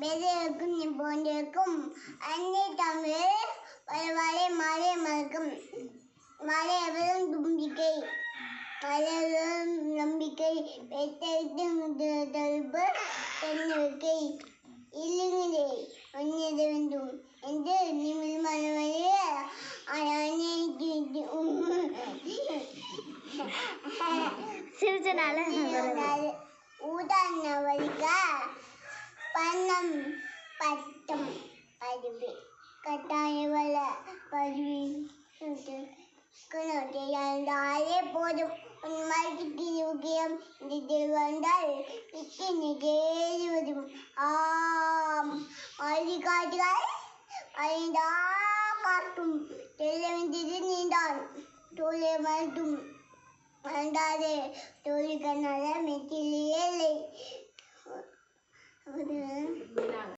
பெரியக்கும் போன்றிருக்கும் அன்னை தமிழ் வரை மழை மறக்கும் மழையவரும் தும்பிக்கை மழையவரும் நம்பிக்கை பெற்றெடுத்து தடுப்பு தென்னிருக்கை இல்லுங்களே ஒன்னிட வேண்டும் என்று நிமிழ் மனவழிய சிரிச்சனால உதாரண வழிக பணம் பட்டம் அறிவு கட்டாய வள பருவி இருந்தாலே போதும் உன் மறுக்கு யோகியம் இது வந்தால் நிகழ்வதும் ஆம் அழிகாட்டுகள் அழிந்தா காட்டும் தெல்ல வேண்டியது நீந்தான் தோலை மறுத்தும் அண்டாதே தோழிகனால மெத்திலே